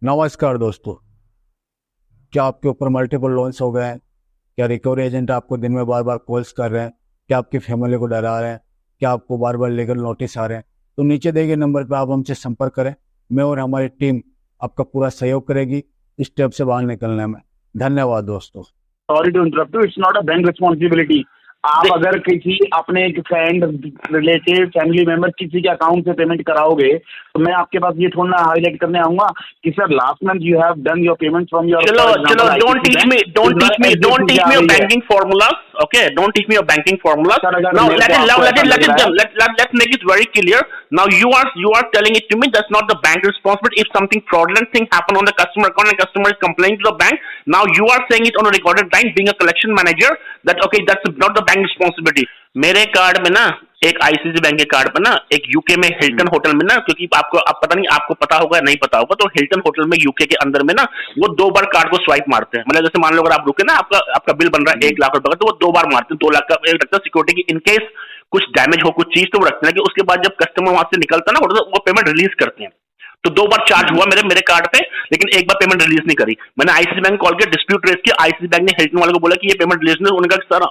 नमस्कार दोस्तों। क्या आपके ऊपर मल्टीपल लोन्स हो गए हैं? क्या रिकवरी एजेंट आपको दिन में बार बार कॉल्स कर रहे हैं? क्या आपकी फैमिली को डरा रहे हैं? क्या आपको बार बार लीगल नोटिस आ रहे हैं? तो नीचे दिए गए नंबर पर आप हमसे संपर्क करें। मैं और हमारी टीम आपका पूरा सहयोग करेगी इस स्टेप से बाहर निकलने में। धन्यवाद दोस्तों। Sorry to interrupt you, it's not a bank responsibility. आप अगर किसी अपने एक फ्रेंड, रिलेटिव, फैमिली मेंबर किसी के अकाउंट से पेमेंट कराओगे तो मैं आपके पास ये थोड़ा ना हाईलाइट करने आऊंगा कि sir last month you have done your payment from your. चलो don't teach me your banking formulas. Okay, don't teach me your banking formulas. Now let's make it very clear. Now you are telling it to me that's not the bank responsibility. If something fraudulent thing happen on the customer account and customer is complaining to the bank, now you are saying it on a recorded line, being a collection manager, that okay, that's not the bank responsibility. मेरे card में ना, एक ICIC bank के card पर ना, एक UK में Hilton hotel में ना, क्योंकि आपको अब पता नहीं, आपको पता होगा नहीं पता होगा, तो हिल्टन होटल में यूके के अंदर में ना वो 2 बार कार्ड को स्वाइप मारते हैं। मतलब जैसे मान लो अगर आप रुके ना, आपका बिल बन रहा है 1 लाख रुपए का, तो वो 2 बार मारते हैं। 2 लाख का एक रखता है सिक्योरिटी की, इनकेस कुछ डैमेज हो कुछ चीज, तो वो रखते हैं कि उसके बाद जब कस्टमर वहां से निकलता है ना, वो पेमेंट रिलीज करते हैं। तो 2 बार चार्ज हुआ मेरे कार्ड पे, लेकिन 1 बार पेमेंट रिलीज नहीं करी। मैंने आईसीआईसी बैंक कॉल किया, डिस्प्यूट रेज किया, आईसीआईसी बैंक ने हिल्टन वाले को बोला कि ये पेमेंट रिलीज नहीं। उन्होंने कहा सर,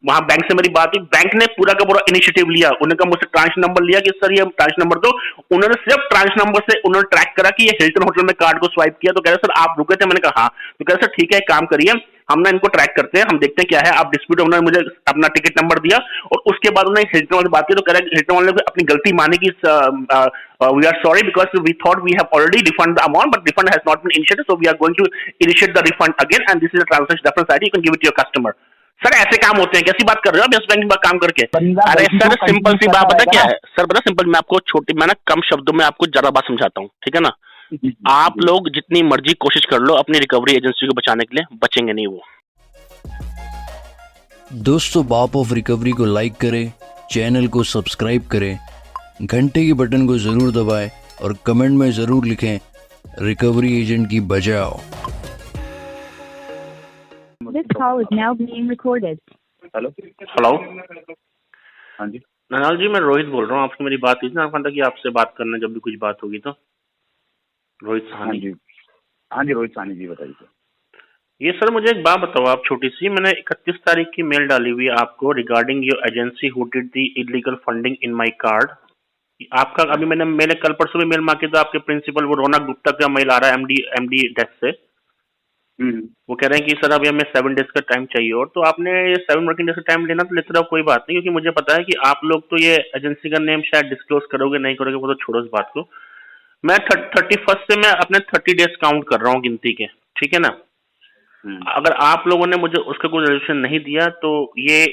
वहां बैंक से मेरी बात हुई, बैंक ने पूरा का पूरा इनिशिएटिव लिया। उन्होंने कहा मुझसे ट्रांस नंबर लिया कि सर ये ट्रांस नंबर दो। उन्होंने सिर्फ ट्रांस नंबर से उन्होंने ट्रैक करा कि ये हिल्टन होटल में कार्ड को स्वाइप किया। तो कह रहे सर आप रुके थे? मैंने कहा हाँ। तो कह रहे सर ठीक है, एक काम करिए, हम ना इनको ट्रैक करते हैं, हम देखते हैं क्या है। आप डिस्प्यूट, उन्होंने मुझे अपना टिकट नंबर दिया और उसके बाद उन्होंने हिल्टन वाले से बात की। तो कह रहे हिल्टन वाले ने अपनी गलती मानी कि we are sorry because we thought we have already refunded the amount, but refund has not been initiated, so we are going to initiate the refund again, and this is a transaction reference ID, you can give it to your customer. Sir ऐसे काम होते हैं? कैसी बात कर रहे हो आप यस बैंक में काम करके? अरे सर सिंपल सी बात पता क्या है सर, पता सिंपल, मैं आपको मैं ना कम शब्दों में आपको ज्यादा बात समझाता हूँ, ठीक है ना? आप लोग जितनी मर्जी कोशिश कर लो अपनी रिकवरी एजेंसी को बचाने के लिए, बचेंगे नहीं वो। दोस्तों, बाप ऑफ रिकवरी को लाइक करें, चैनल को सब्सक्राइब करें, घंटे के बटन को जरूर दबाएं और कमेंट में जरूर लिखें रिकवरी एजेंट की बचाओ। This call is now being recorded. Hello हाँ जी, ननाल जी, मैं रोहित बोल रहा हूँ। आपसे मेरी बात हुई थी ना, कहता कि आपसे बात करना जब भी कुछ बात होगी तो। रोहित साहनी। हाँ जी रोहित साहनी जी, बताइए सर। ये सर मुझे एक बात बताओ आप छोटी सी। मैंने 31 तारीख की मेल डाली हुई है आपको regarding your agency who did the illegal funding in my card. आपका अभी मैंने कल परसों में मेल मांगी तो आपके प्रिंसिपल वो रौनक गुप्ता का मेल आ रहा है एमडी डेस्क से। वो कह रहे हैं कि सर अभी हमें 7 डेज का टाइम चाहिए। और तो आपने ये 7 वर्किंग डेज का टाइम लेना तो लेते रहो, कोई बात नहीं, क्योंकि मुझे पता है कि आप लोग तो ये एजेंसी का नेम शायद डिस्क्लोज करोगे नहीं करोगे, वो तो छोड़ो इस बात को। मैं 31 से मैं अपने 30 डेज काउंट कर रहा हूँ गिनती के, ठीक है ना? अगर आप लोगों ने मुझे उसका कोई रेजोल्यूशन नहीं दिया तो ये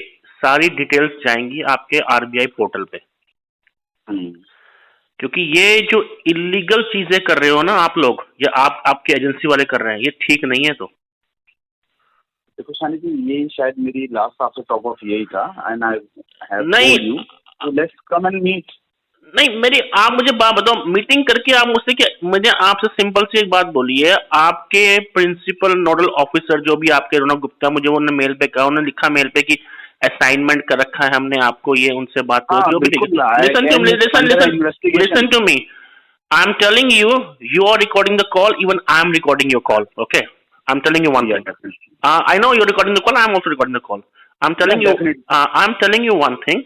सारी डिटेल्स जाएंगी आपके आरबीआई पोर्टल पे। क्योंकि ये जो इलीगल चीजें कर रहे हो ना आप लोग, या आपके एजेंसी वाले कर रहे हैं, ये ठीक नहीं है। तो देखो सानी जी, ये शायद मेरी लास्ट आपसे टॉप ऑफ यही था एंड आई हैव नहीं, told you so let's come and meet. नहीं मेरी, आप मुझे बात बताओ, मीटिंग करके आप मुझसे क्या, मुझे आपसे सिंपल सी एक बात बोलिए। आपके प्रिंसिपल नोडल ऑफिसर जो भी आपके रौनक गुप्ता, मुझे उन्होंने मेल पे कहा, उन्होंने लिखा मेल पे कि असाइनमेंट कर रखा है हमने आपको, ये उनसे बात करो जो भी। Listen to me, I am telling you, you are recording the call, even I am recording your call, okay? I am telling you one thing, I know you are recording the call, I am also recording the call. I am telling you one thing,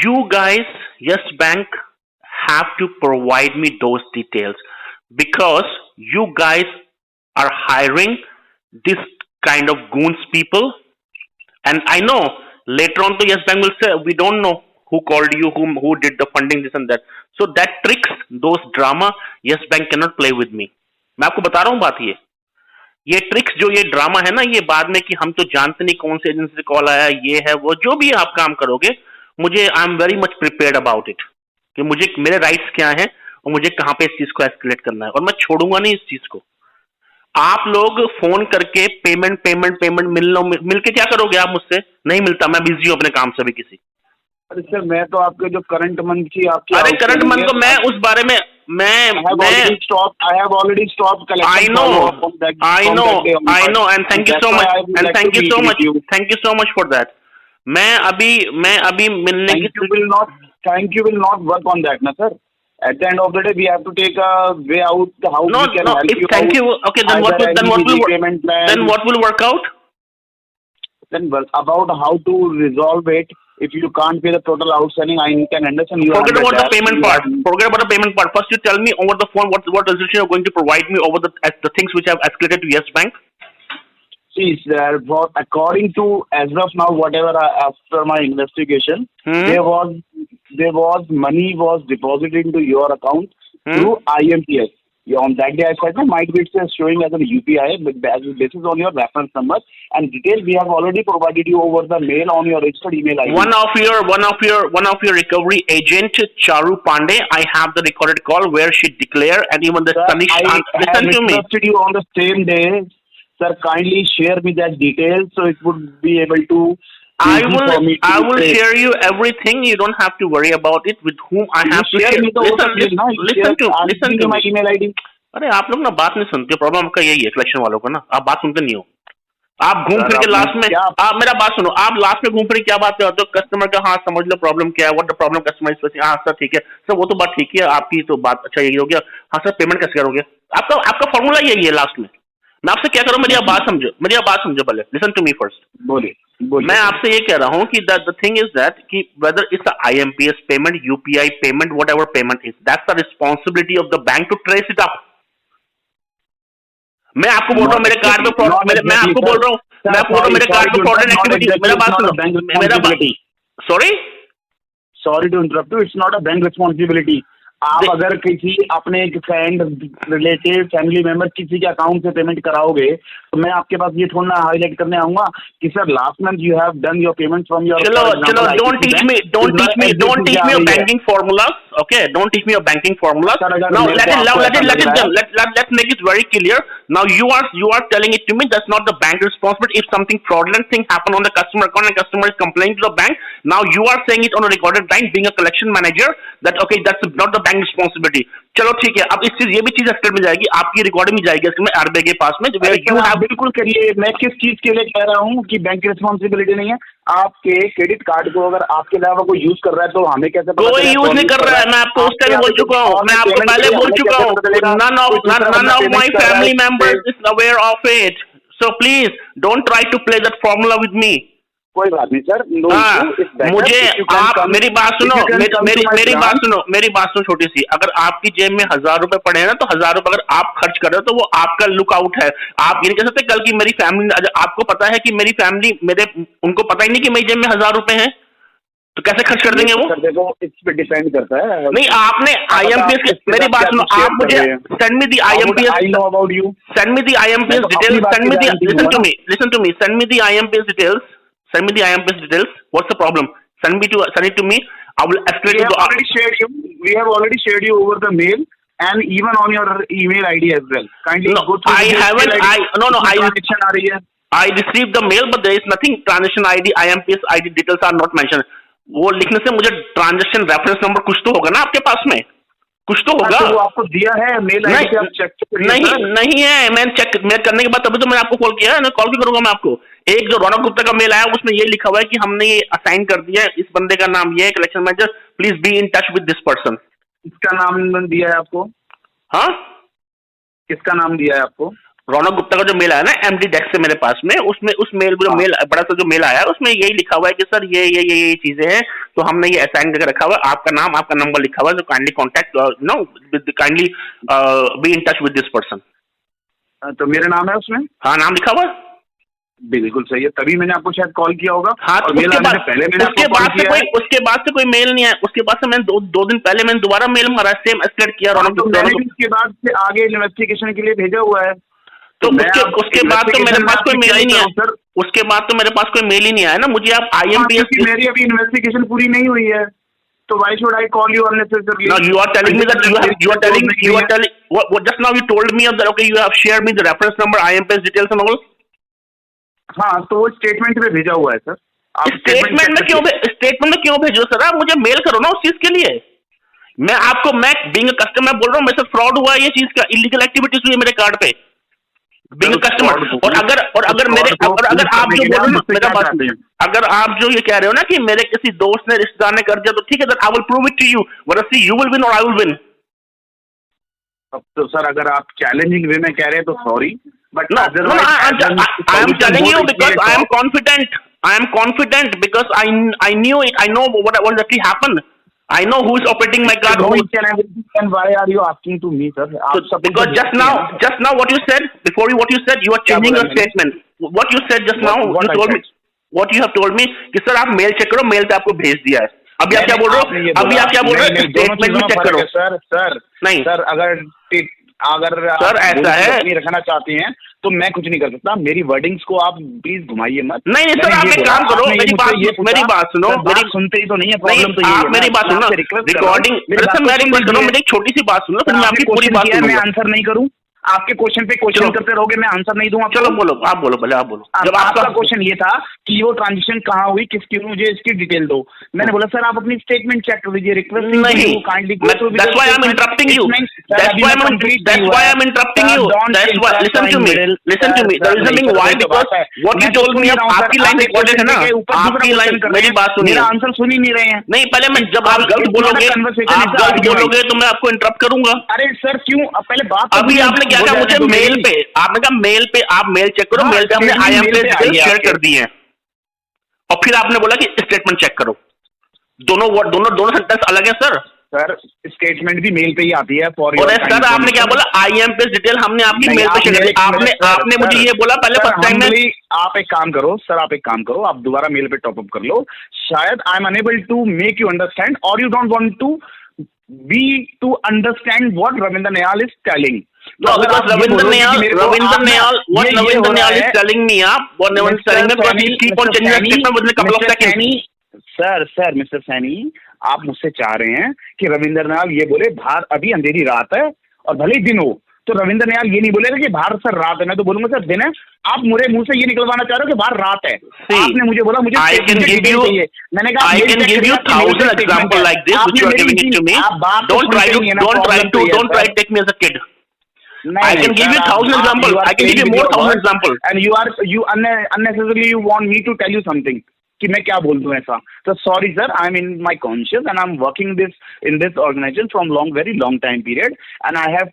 you guys, Yes Bank, have to provide me those details because you guys are hiring this kind of goons people, and I know later on to Yes Bank will say we don't know who called you, who did the funding, this and that. So that tricks, those drama, Yes Bank cannot play with me. मैं आपको बता रहा हूँ बात, ये tricks जो ये drama है ना, ये बाद में कि हम तो जानते नहीं कौन से एजेंसी से कॉल आया, ये है वो, जो भी आप काम करोगे, मुझे I am very much prepared about it कि मुझे मेरे राइट्स क्या हैं और मुझे कहां पे इस चीज को एस्केलेट करना है, और मैं छोड़ूंगा नहीं इस चीज को। आप लोग फोन करके पेमेंट मिलके क्या करोगे आप मुझसे? नहीं मिलता, मैं बिजी हूं अपने काम से भी किसी। अरे सर, मैं तो आपके जो करंट मंथ की आपकी, अरे करंट मंथ को मैं उस बारे में I have already stopped collecting. I know, and thank you so much for that. मैं अभी मिलने की thank you will not work on that ना sir. At the end of the day, we have to take a way out how No, we can no. help If you thank out. you. Okay, then what Either will then what any will payment plan, then what will work out? then about how to resolve it. If you can't pay the total outstanding, I can understand you. Forget about the that. payment part. Forget about the payment part. First, you tell me over the phone what resolution you're going to provide me over the things which have escalated to Yes Bank. See, sir, according to as of now, whatever after my investigation, there was money was deposited into your account through IMPS. On that day, I said, no, might be it's showing as an UPI, but this is on your reference number and details we have already provided you over the mail on your registered email ID. One of your recovery agent, Charu Pandey, I have the recorded call where she declared, and even the Tanish. Listen to me. I requested you on the same day, sir. Kindly share me that details so it would be able to. I will share you everything. You don't have to worry about it. With whom I have to share. Listen to my email ID. अरे आप लोग ना बात नहीं सुनते, problem आपका यही है कलेक्शन वालों का ना, आप बात सुनते नहीं हो। आप घूम फिर के लास्ट में, आप मेरा बात सुनो, आप लास्ट में घूम फिर क्या बात करते हो, कस्टमर का हाँ समझ लो प्रॉब्लम क्या है, what the problem customer is facing, हाँ सर ठीक है सर, वो तो बात ठीक है, आपकी तो बात अच्छा यही हो गया, हाँ सर पेमेंट कैसे करोगे, आपका फॉर्मूला यही है लास्ट में। मैं आपसे क्या करूँ, मेरी आप बात समझो पहले, लिसन टू मी फर्स्ट। बोलिए। मैं आपसे ये कह रहा हूँ कि द थिंग इज दैट कि whether it's IMPS payment, UPI payment, whatever payment is, that's the responsibility of the bank to trace it up. मैं आपको बोल रहा हूँ मेरे कार्ड पे फ्रॉड, मैं आपको बोल रहा हूँ मेरे कार्ड पे फ्रॉड एक्टिविटी, मेरा बात सुनो, sorry to interrupt you, it's not a bank responsibility. आप अगर किसी अपने एक फ्रेंड, रिलेटिव, फैमिली मेंबर किसी के अकाउंट से पेमेंट कराओगे तो मैं आपके पास ये थोड़ा हाईलाइट करने आऊंगा कि sir last month you have done your payment from your. चलो don't teach me your banking formulas, okay, don't teach me your banking formulas. Now let's make it very clear. Now you are telling it to me that's not the bank responsibility. If something fraudulent thing happen on the customer account and customer is complaining to the bank, now you are saying it on a recorded line, being a collection manager, that okay, that's not the bank responsibility. चलो ठीक है, अब इस चीज ये भी चीज extend में जाएगी, आपकी रिकॉर्डिंग में जाएगी इसमें RBI के पास में, यू हैव। बिल्कुल करिए, मैं किस चीज के लिए कह रहा हूँ कि बैंक की रिस्पॉन्सिबिलिटी नहीं है। आपके क्रेडिट कार्ड को अगर आपके अलावा कोई यूज कर रहा है तो हमें कैसे पता? कोई यूज नहीं कर रहा है, मैं आपको उस टाइम बोल चुका हूँ, मैं आपको पहले बोल चुका हूँ, none of my family members is aware of it, so please don't try to play that formula with me. कोई बात नहीं सर, मुझे आप मेरी बात सुनो, मेरी बात सुनो छोटी सी, अगर आपकी जेब में 1000 रुपए पड़े हैं ना, तो 1000 रुपए अगर आप खर्च कर रहे हो तो वो आपका लुकआउट है। आप ये नहीं कह सकते कल की मेरी फैमिली, आपको पता है कि मेरी फैमिली उनको पता ही नहीं कि मेरी जेब में 1000 रुपए हैं, तो कैसे खर्च कर देंगे वो? देखो इस पे डिपेंड करता है। नहीं, आपने IMPS, मेरी बात सुनो, आप मुझे send me the IMPS, I know about you, send me the IMPS details, send me the, listen to me, send me the IMPS details, send me the IMPS details. What's the problem? Send it to me. I will escalate it. We have already shared you over the mail and even on your email ID as well. Kindly go through. I haven't. Transaction aa rahi hai. I received the mail, but there is nothing. Transaction ID, IMPS ID details are not mentioned. वो लिखने से मुझे transaction reference number कुछ तो होगा ना आपके पास में, कुछ तो होगा। वो आपको दिया है मेल आईडी पे, आप चेक करिए। नहीं है, मैं करने के बाद तभी तो मैंने आपको कॉल किया है, मैं कॉल भी करूंगा मैं आपको। एक जो रौनक गुप्ता का मेल आया उसमें ये लिखा हुआ है कि हमने ये असाइन कर दिया है, इस बंदे का नाम ये है, collection manager, please be in touch with this person. किसका नाम दिया है आपको? हाँ, किसका नाम दिया है आपको? रौनक गुप्ता का जो मेल आया ना MD डेस्क से मेरे पास में, उसमें उस मेल मेल बड़ा सा जो मेल आया उसमें यही लिखा हुआ है कि सर ये चीजें हैं, तो हमने ये असाइन करके रखा हुआ है, आपका नाम आपका नंबर लिखा हुआ है, तो kindly contact kindly be in touch with this person. तो मेरा नाम है उसमें? हाँ, नाम लिखा हुआ है, बिल्कुल सही है, तभी मैंने आपको शायद कॉल किया होगा। हाँ, तो उसके बाद से कोई मेल नहीं आया, उसके बाद से मैंने दो दिन पहले मैंने दोबारा मेल मारा, सेम एस्केलेट किया रौनक गुप्ता, उसके बाद से आगे इन्वेस्टिगेशन के लिए भेजा हुआ है, तो उसके बाद तो मेरे पास कोई मेल ही नहीं आया सर, उसके बाद तो मेरे पास कोई मेल ही नहीं आया ना मुझे। आप IMPS, मेरी अभी इन्वेस्टिगेशन पूरी नहीं हुई है, तो why should I call you unnecessarily? No, you are telling me that you are telling what just now you told me that okay you have shared me the reference number, IMPS details and all. हाँ, तो वो statement में भेजा हुआ है sir. Statement में क्यों भेजो सर? आप मुझे मेल करो ना उस चीज के लिए। मैं बीइंग अ कस्टमर बोल रहा हूँ, मेरे साथ फ्रॉड हुआ है, ये चीज का इलीगल एक्टिविटीज हुई है मेरे कार्ड पे बीइंग अ कस्टमर। और अगर आप जो बोल रहे हो मेरा बात, अगर आप जो ये कह रहे हो ना कि मेरे किसी दोस्त ने रिश्तेदार ने कर दिया, तो ठीक है, I will prove it to you, see you will win और आई विल विन। अब तो सर अगर आप चैलेंजिंग वे में कह रहे हैं तो sorry, but No, I am telling you because I am confident. I am confident because I knew it. I know what actually happened. I know who is operating my card. And why are you asking to me, sir? Because just now what you said, before what you said, you are changing your statement. What you said just now, you told me, what you have told me कि sir आप mail check करो, mail पे आपको भेज दिया है. अभी आप क्या बोल रहे हो? अभी आप क्या बोल रहे हो? स्टेटमेंट में चेक करो. सर नहीं सर, अगर सर ऐसा है रखना चाहते हैं तो मैं कुछ नहीं कर सकता. मेरी वर्डिंग्स को आप प्लीज घुमाइए मत. नहीं सर, आप एक काम करो, मेरी बात सुनो. मेरी सुनते ही तो नहीं है, प्रॉब्लम तो आप मेरी बात सुनो. रिकॉर्डिंग मेरी छोटी सी बात सुनो, फिर मैं आपकी पूरी बात सुनूंगा. मैं आंसर नहीं करूं आपके क्वेश्चन पे क्वेश्चन करते रहोगे, मैं आंसर नहीं दूंगा. चलो बोलो, आप बोलो, भले आप बोलो. जब आपका क्वेश्चन ये था कि वो ट्रांजेक्शन कहाँ हुई, किसकी, मुझे इसकी डिटेल दो. मैंने बोला सर आप अपनी स्टेटमेंट चेक कर लीजिए. रिक्वेस्ट नहीं, that's why I'm interrupting you. That's why I'm interrupting you. That's why, listen to me. The reason being why, because what you told me, आपकी लाइन रिकॉर्डेड है ना, आपकी लाइन, मेरी बात सुनिए. आंसर सुन ही नहीं रहे हैं. नहीं, पहले मैं, जब आप गलत बोलोगे तो मैं आपको इंटरप्ट करूंगा. अरे सर क्यों, पहले बात. अभी आपने क्या कहा मुझे मेल पे, आपने कहा मेल पे आप मेल चेक करो. मेल पे हमने IMPS शेयर कर दिए हैं और फिर आपने बोला कि स्टेटमेंट चेक करो. दोनों सेंटेंस अलग है सर. सर स्टेटमेंट भी मेल पे ही आती है. और सर आपने क्या बोला, IMPS डिटेल हमने आपकी मेल पे शेयर की. आपने मुझे ये बोला पहले फर्स्ट टाइम में. आप एक काम करो सर, आप एक काम करो, आप दोबारा मेल पे टॉप अप कर लो. शायद I am unable to make you understand और you don't want to be to understand what Ravindra Nayal is telling. No, because Ravindra Nayal, what Ravindra Nayal is telling me, what Ravindra is telling me, because he keep on changing the statement within a couple of seconds. Sir mister Saini, आप मुझसे चाह रहे हैं कि रविंद्र नयाल ये बोले बाहर अभी अंधेरी रात है और भले ही दिन हो, तो रविंद्र नयाल ये नहीं बोलेगा कि बाहर सर रात है. मैं तो बोलूंगा सर दिन है. आप मेरे मुंह से ये निकलवाना चाह रहे हो कि बाहर रात है. आपने मुझे बोला मुझे I can give you 1,000 example like this which you are giving it to me. Don't try to take me as a kid. I can give you 1,000 example. I can give you more 1,000 example. And you unnecessarily you want me to tell you something कि मैं क्या बोल दूं ऐसा. So sorry sir, I'm in my conscious and I'm working in this organization from very long time period, and I have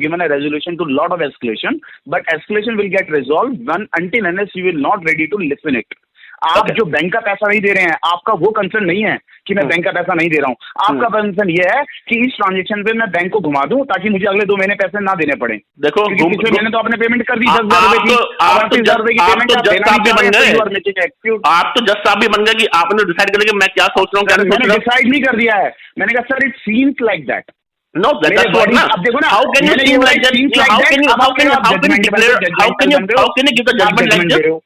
given a resolution to lot of escalation, but escalation will get resolved until unless you will not ready to listen it. आप जो bank का पैसा नहीं दे रहे हैं, आपका वो concern नहीं है कि मैं बैंक का पैसा नहीं दे रहा हूँ. आपका कंसर्न ये है कि इस ट्रांजेक्शन पे मैं बैंक को घुमा दूं ताकि मुझे अगले 2 महीने पैसे ना देने पड़े. देखो पिछले महीने तो आपने पेमेंट कर दी 10,000 रुपए की. आप तो जज साहब भी बन गए कि आपने डिसाइड कर लिया कि मैं क्या सोच रहा हूँ. मैंने डिसाइड नहीं कर दिया है. मैंने कहा sir it seems like that. No, that's what ना. How can you seem like that? How can you give the judgment like this?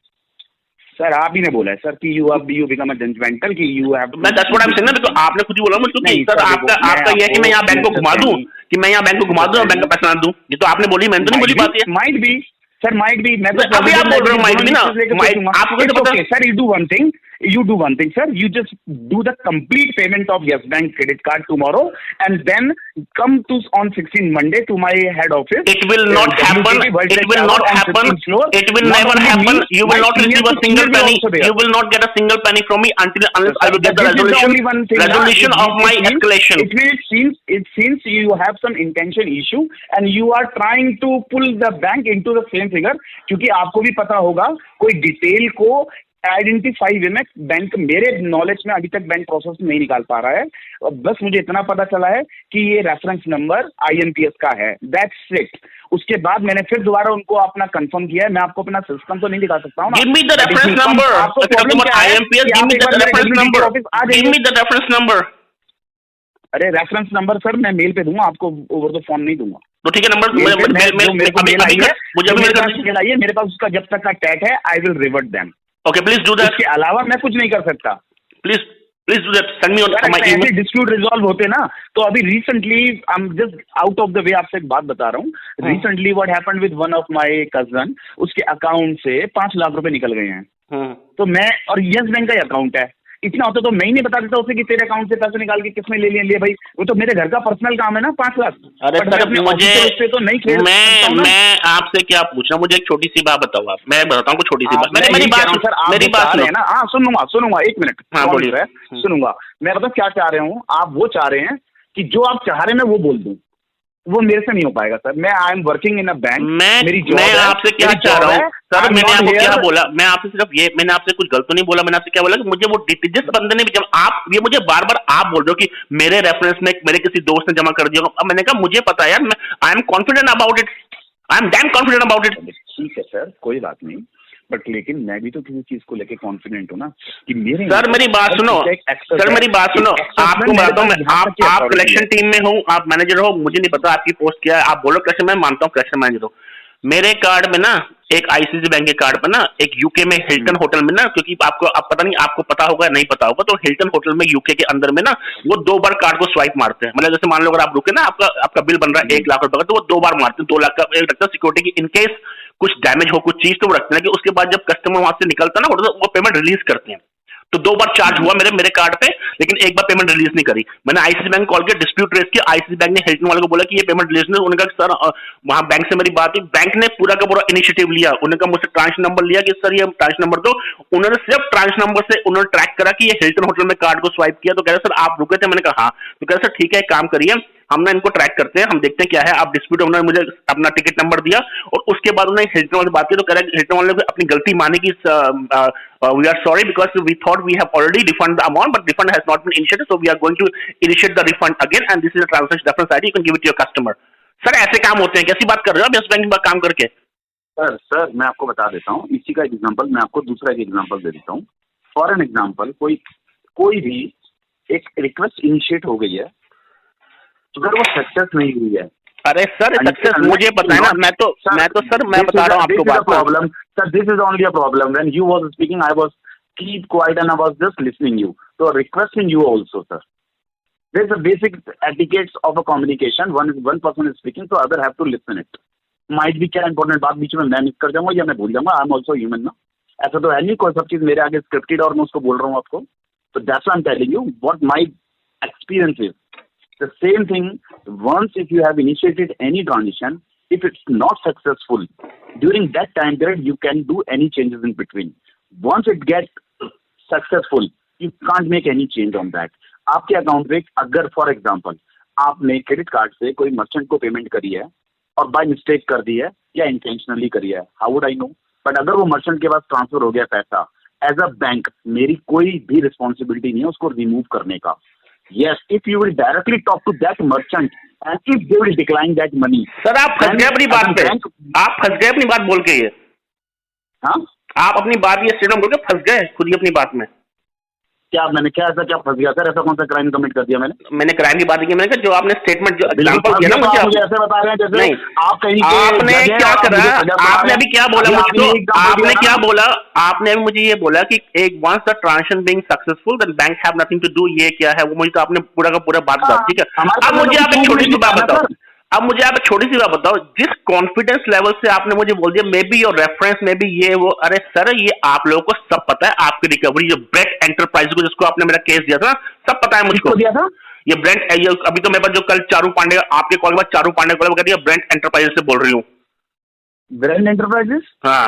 Sir आप ही ने बोला है सर कि you become a judgmental कि you have. मैं that's what I'm saying ना, because आपने खुद ही बोला मुझे नहीं सर. आपका ये है कि मैं यहाँ बैंक को घुमा दूं, और बैंक का पैसा ना दूं. ये तो आपने बोली, मैंने तो नहीं बोली बात. ये might be sir, might be. मैं तो अभी आप बोल रहे हो might be ना. आपको तो पता है sir. You do one thing sir, you just do the complete payment of Yes Bank credit card tomorrow and then come to on 16 Monday to my head office. It will not happen. It will not happen. It will never happen. You will not receive a single penny. You will not get a single penny from me unless I will get the resolution of my escalation. It seems you have some intention issue and you are trying to pull the bank into the same figure, क्योंकि आपको भी पता होगा कोई detail को identify वे में bank, मेरे knowledge में अभी तक बैंक प्रोसेस नहीं निकाल पा रहा है. बस मुझे इतना पता चला है कि ये रेफरेंस नंबर IMPS का है. That's it. उसके बाद मैंने फिर दोबारा उनको अपना कंफर्म किया है. मैं आपको अपना सिस्टम तो नहीं दिखा सकता हूँ. Give me the reference number. IMPS, give me the reference number. Give me the reference number. अरे रेफरेंस नंबर सर मैं मेल पे दूंगा आपको, ओवर द फोन नहीं दूंगा. तो ठीक है, नंबर मुझे मेरे पास उसका जब तक का टैग है I will revert them. Okay, please do that. इसके अलावा मैं कुछ नहीं कर सकता. Please do that. Send me on my email. Dispute resolve होते ना, तो अभी recently I am just out of the way आपसे एक बात बता रहा हूँ. Recently what happened with one of my cousin, उसके अकाउंट से 5 लाख रुपए निकल गए हैं. तो मैं, और यस बैंक का ही अकाउंट है, इतना होता तो मैं ही नहीं बता देता उसे कि तेरे अकाउंट से पैसे निकाल के किसने ले लिए भाई. वो तो मेरे घर का पर्सनल काम है ना 5 लाख. अरे सर मुझे तो नहीं खेल. मैं आपसे क्या पूछ रहा हूँ, मुझे एक छोटी सी बात बताओ. आप, मैं बताता हूँ छोटी सी बात. मेरी बात सुनो ना. हाँ सुनूंगा 1 मिनट. हाँ बोलिए. सुनूंगा. मैं बताऊँ क्या चाह रहे हूँ. आप वो चाह रहे हैं कि जो आप चाह रहे हैं मैं वो बोल दूं. वो मेरे से नहीं हो पाएगा सर। मैं I am working in a bank. मैं आपसे क्या चाह रहा हूँ सर, मैंने आपको क्या बोला, मैं आपसे सिर्फ ये, मैंने आपसे कुछ गलत तो नहीं बोला, मैंने आपसे क्या बोला कि मुझे वो जिस बंदे ने भी जब आप ये मुझे बार बार आप बोल रहे हो कि मेरे रेफरेंस में मेरे किसी दोस्त ने जमा कर दिया, अब मैंने कहा मुझे पता है यार, I am confident about it, I am damn confident about it. ठीक है सर, कोई बात नहीं, बट लेकिन मैं भी तो किसी चीज को लेके कॉन्फिडेंट हूँ ना कि मेरे। सर मेरी बात सुनो, सर मेरी बात सुनो, आपको बताता हूँ मैं, आप कलेक्शन टीम में हो, आप मैनेजर हो, मुझे नहीं पता आपकी पोस्ट क्या है, आप बोलो कलेक्शन, मैं मानता हूँ कलेक्शन मैनेजर हो। मेरे कार्ड में ना एक आईसीआईसीआई बैंक के कार्ड पर ना एक यूके में हिल्टन होटल में ना, क्योंकि आपको अब पता नहीं, आपको पता होगा नहीं पता होगा, तो हिल्टन होटल में यूके के अंदर में ना वो 2 बार कार्ड को स्वाइप मारते हैं। मतलब जैसे मान लो अगर आप रुके ना, आपका बिल बन रहा है 1 लाख रुपए का, तो वो 2 बार मारते हैं, 2 लाख का एक रखता है सिक्योरिटी की, इनकेस कुछ डैमेज हो कुछ चीज तो वो रखते हैं कि उसके बाद जब कस्टमर वहां से निकलता है ना तो वो पेमेंट रिलीज करते हैं। तो 2 बार चार्ज हुआ मेरे कार्ड पे, लेकिन 1 बार पेमेंट रिलीज नहीं करी। मैंने आईसीआईसीआई बैंक कॉल किया, डिस्प्यूट रेज किया, आईसीआईसीआई बैंक ने हिल्टन वाले को बोला कि ये पेमेंट रिलीज नहीं। उन्होंने कहा सर वहां बैंक से मेरी बात हुई, बैंक ने पूरा का पूरा इनिशिएटिव लिया, उन्होंने कहा मुझसे ट्रांस नंबर लिया कि सर ये ट्रांस नंबर दो, उन्होंने सिर्फ ट्रांस नंबर से उन्होंने ट्रैक करा कि ये हिल्टन होटल में कार्ड को स्वाइप किया। तो कह रहे सर आप रुके थे, मैंने कहा हाँ, तो कह रहे सर ठीक है एक काम करिए, हम ना इनको ट्रैक करते हैं, हम देखते हैं क्या है, आप डिस्प्यूट, उन्होंने मुझे अपना टिकट नंबर दिया और उसके बाद उन्होंने हिल्टन वाले बात की, तो कह रहे हिल्टन वाले ने अपनी गलती मानी कि we are sorry because we thought we have already refund the amount but refund has not been initiated, so we are going to initiate the refund again and this is a transaction reference ID, you can give it to your customer. Sir ऐसे काम होते हैं, कैसी बात कर रहे हो आप यस बैंक में काम करके? सर मैं आपको बता देता हूँ, इसी का एग्जाम्पल मैं आपको दूसरा एक एग्जाम्पल दे देता हूँ। फॉर एन एग्जाम्पल, कोई भी एक रिक्वेस्ट इनिशिएट हो गई है, अगर वो सक्सेस नहीं हुई है, अरे सर सक्सेस मुझे पता है ना, मैं तो सर मैं बता रहा हूँ आपको बात। Problem sir, this is only a problem when you was speaking, I was keep quiet and I was just listening you, तो requesting you also sir. There is a basic etiquettes of a communication, one person is speaking, तो other have to listen it. Might भी क्या important बात बीच में मैं miss कर जाऊंगा या मैं भूल जाऊंगा, आई एम आल्सो ह्यूमन ना, ऐसा तो है नहीं कोई सब चीज मेरे आगे स्क्रिप्टेड और मैं उसको बोल रहा हूँ आपको। तो that's why I am telling you what my experience is. The same thing, once if you have initiated any transition, if it's not successful, during that time period, you can do any changes in between. Once it gets successful, you can't make any change on that. आपके account पे अगर for example आपने credit card से कोई merchant को payment करी है और बाय मिस्टेक कर दी है या इंटेंशनली करी है, how would I know? But अगर वो मर्चेंट के पास ट्रांसफर हो गया पैसा, एज अ बैंक मेरी कोई भी रिस्पॉन्सिबिलिटी नहीं है उसको रिमूव करने का। Yes, if you will directly talk to that merchant and if they will decline that money. Sir आप फंस गए अपनी बात पे, आप फंस गए अपनी बात बोल के, ये हाँ आप अपनी बात ये स्टेटमेंट बोल के फंस गए खुद ही अपनी बात में। क्या मैंने क्या ऐसा क्या फंस गया सर? ऐसा कौन सा क्राइम कमिट कर दिया मैंने क्राइम की बात नहीं की, मैंने कहा जो आपने स्टेटमेंट जो एग्जांपल दिया ना मुझे ऐसे बता रहे हैं जैसे नहीं, आप कहीं आपने क्या करा, आपने अभी क्या बोला मुझे, तो आपने क्या बोला, आपने अभी मुझे ये बोला कि एक once the transaction being successful then bank have nothing to do, ये क्या है वो मुझे तो आपने पूरा का पूरा बात बता, ठीक है। अब मुझे आप एक छोटी सी बात बताओ, अब मुझे आप एक छोटी सी बात बताओ, जिस कॉन्फिडेंस लेवल से आपने मुझे बोल दिया may be your reference may be ये वो, अरे सर ये आप लोगों को सब पता है, आपकी रिकवरी जो ब्रेड एंटरप्राइज को जिसको आपने मेरा केस दिया था सब पता है मुझको दिया था ये ब्रेड, ये अभी तो मेरे पास जो कल चारू पांडे आपके कॉल के बाद चारू पांडे कॉल कर दिया, ब्रेड एंटरप्राइज से बोल रही हूँ। Bread enterprises? हाँ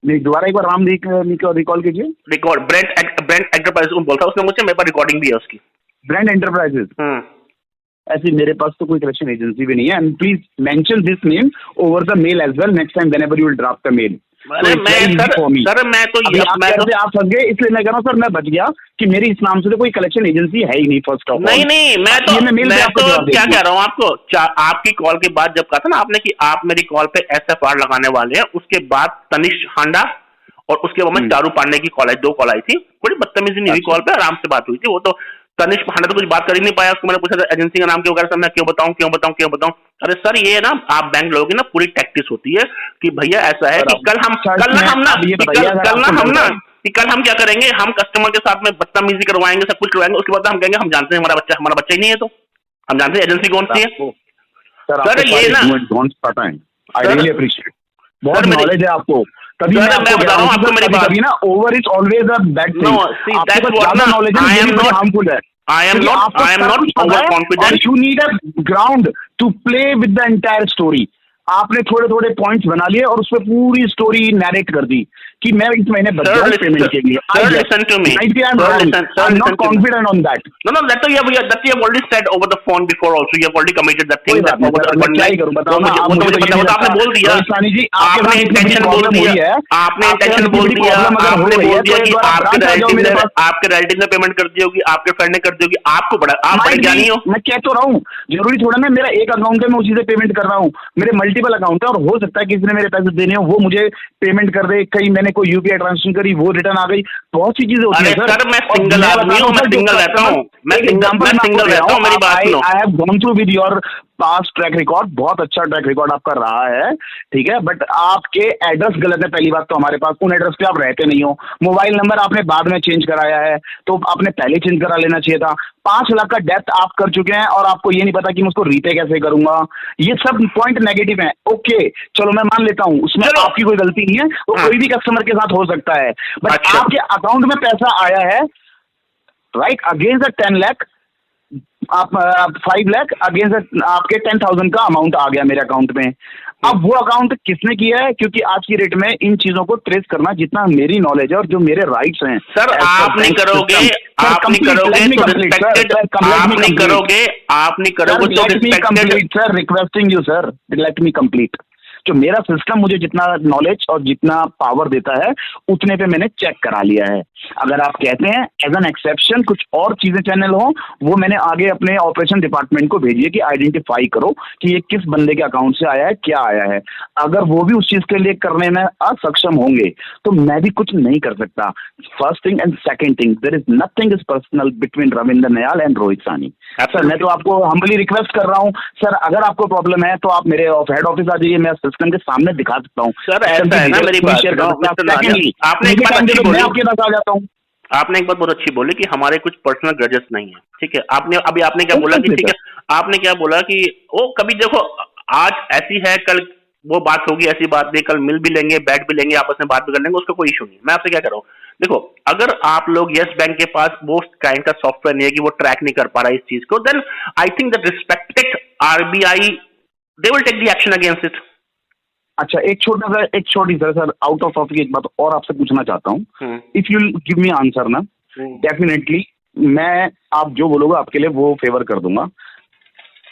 दोबारा एक बार नाम रिकॉल कीजिए। रिकॉर्ड ब्रेड एंटरप्राइज बोलता है उसने मुझसे, मेरे पास रिकॉर्डिंग भी है उसकी। ब्रांड एंटरप्राइजेस ऐसी मेरे पास तो कोई कलेक्शन एजेंसी भी नहीं है, and please mention this name over the mail as well next time whenever you will draft the mail. Sir मैं तो आप फंस गए इसलिए मैं कह रहा हूँ सर, मैं बच गया कि मेरी इस नाम से तो कोई कलेक्शन एजेंसी है ही नहीं फर्स्ट ऑफ ऑल। नहीं मैं तो क्या कह रहा हूँ आपको, आपकी कॉल के बाद जब कहा था ना आपने कि आप मेरी कॉल पे SFR लगाने वाले हैं, उसके बाद तनिष हांडा और उसके बाद में चारू पांडे की कॉल आई, 2 कॉल आई थी, थोड़ी बदतमीजी नहीं हुई कॉल पे, आराम से बात हुई थी। वो तो तनिष हांडा तो कुछ बात कर ही नहीं पाया, उसको मैंने पूछा था एजेंसी का नाम क्यों वगैरह, सर मैं क्यों बताऊं। अरे सर ये ना आप बैंक लोगों की ना पूरी टैक्टिस होती है कि भैया ऐसा है कि कल हम क्या करेंगे, हम कस्टमर के साथ में बदतमीजी करवाएंगे, सब कुछ करवाएंगे, उसके बाद हम कहेंगे हम जानते हैं हमारा बच्चा ही नहीं है, तो हम जानते हैं एजेंसी कौन सी है। सर ये ना पता है, आई रियली अप्रिशिएट, बहुत नॉलेज है आपको, तभी मैं बता रहा हूँ आपको मेरी बात ना, over is always a bad thing. आपके पास ज्यादा नॉलेज है, ये बहुत हार्मफुल है। I am not overconfident. You need a ground to play with the entire story. आपने थोड़े थोड़े पॉइंट्स बना लिए और उसमें पूरी स्टोरी नैरेट कर दी कि मैं इस महीने बच जाऊं पेमेंट के लिए? Sir, listen to me. I'm not confident on that. No, that you have already said over the phone before also. You have already committed that thing. मैं क्या ही करूं, बताओ ना, वो तो मुझे पता, वो तो आपने बोल दिया। सानी जी, आपने इंटेंशन बोल दिया, आपने इंटेंशन बोल दिया, आपने बोल दिया कि आपके रिलेटिव ने पेमेंट कर दी होगी, आपके फ्रेंड ने कर दी होगी, आप बड़े ज्ञानी हो। मैं कह तो रहा हूँ, जरूरी थोड़ा ना मेरा एक अकाउंट है मैं उसी से पेमेंट कर रहा हूँ, मेरे मल्टीपल अकाउंट है और हो सकता है किसी ने मेरे पैसे देने हो, वो मुझे पेमेंट कर दे, कहीं मैंने कोई यूपीआई ट्रांजेक्शन करी, वो रिटर्न आ गई, बहुत सी चीजें होती है सर। मैं सिंगल आदमी हूँ, मैं सिंगल रहता हूँ, मैं सिंगल रहता हूँ, मेरी बात सुनो। I have gone through with your past track record, बहुत अच्छा ट्रैक रिकॉर्ड आपका रहा है, ठीक है, बट आपके एड्रेस गलत है। पहली बात तो हमारे पास उन एड्रेस पे आप रहते नहीं हो, मोबाइल नंबर आपने बाद में चेंज कराया है, तो आपने पहले चेंज करा लेना चाहिए था। 5 लाख का डेप्थ आप कर चुके हैं और आपको ये नहीं पता कि मैं उसको रीपे कैसे करूंगा। ये सब पॉइंट नेगेटिव है। ओके चलो मैं मान लेता हूं, उसमें आपकी कोई गलती नहीं है, वो कोई भी कस्टमर के साथ हो सकता है, बट आपके अकाउंट में पैसा आया है, राइट, अगेंस्ट 10 लाख, आप 5 लाख अगेंस्ट आपके 10,000 का अमाउंट आ गया मेरे अकाउंट में। अब वो अकाउंट किसने किया है, क्योंकि आज की डेट में इन चीजों को ट्रेस करना जितना मेरी नॉलेज है और जो मेरे राइट्स हैं, सर आप नहीं करोगे, आप नहीं करोगे तो रिस्पेक्टेड, आप नहीं करोगे, आप नहीं करोगे तो respected. Sir requesting you sir, late me complete. जो मेरा सिस्टम मुझे जितना नॉलेज और जितना पावर देता है उतने पे मैंने चेक करा लिया है। अगर आप कहते हैं एज एन एक्सेप्शन कुछ और चीजें चैनल हो, वो मैंने आगे अपने ऑपरेशन डिपार्टमेंट को भेजिए कि आइडेंटिफाई करो कि ये किस बंदे के अकाउंट से आया है, क्या आया है। अगर वो भी उस चीज के लिए करने में असक्षम होंगे तो मैं भी कुछ नहीं कर सकता। First thing and second thing, there is nothing is personal between Ravindra Nayal and Rohit Saini. Sir मैं तो आपको हम्बली रिक्वेस्ट कर रहा हूँ सर, अगर आपको प्रॉब्लम है तो आप मेरे हेड ऑफिस आ जाइए, मैं सिस्टम के सामने दिखा सकता हूँ। सर ऐसा है ना, मेरी बात आपने एक बात अच्छी बोली, आपके पास आ जाता हूँ। आपने एक बात बहुत अच्छी बोली कि हमारे कुछ पर्सनल ग्रजेस नहीं है, ठीक है। आपने क्या बोला कि ठीक है, आपने क्या बोला कि वो कभी देखो आज ऐसी है, कल वो बात होगी, ऐसी बात नहीं, कल मिल भी लेंगे, बैठ भी लेंगे, आपस में बात भी कर लेंगे, उसका कोई इशू नहीं। मैं आपसे क्या कर रहा हूँ, देखो अगर आप लोग यस बैंक के पास वो काइंड का सॉफ्टवेयर नहीं है कि वो ट्रैक नहीं कर पा रहा है इस चीज को, then I think that respected RBI they will take the action against it. अच्छा एक छोटी सर आउट ऑफ टॉपिक एक बात और आपसे पूछना चाहता हूँ, if you give me answer ना, डेफिनेटली मैं आप जो बोलोगे आपके लिए वो फेवर कर दूंगा।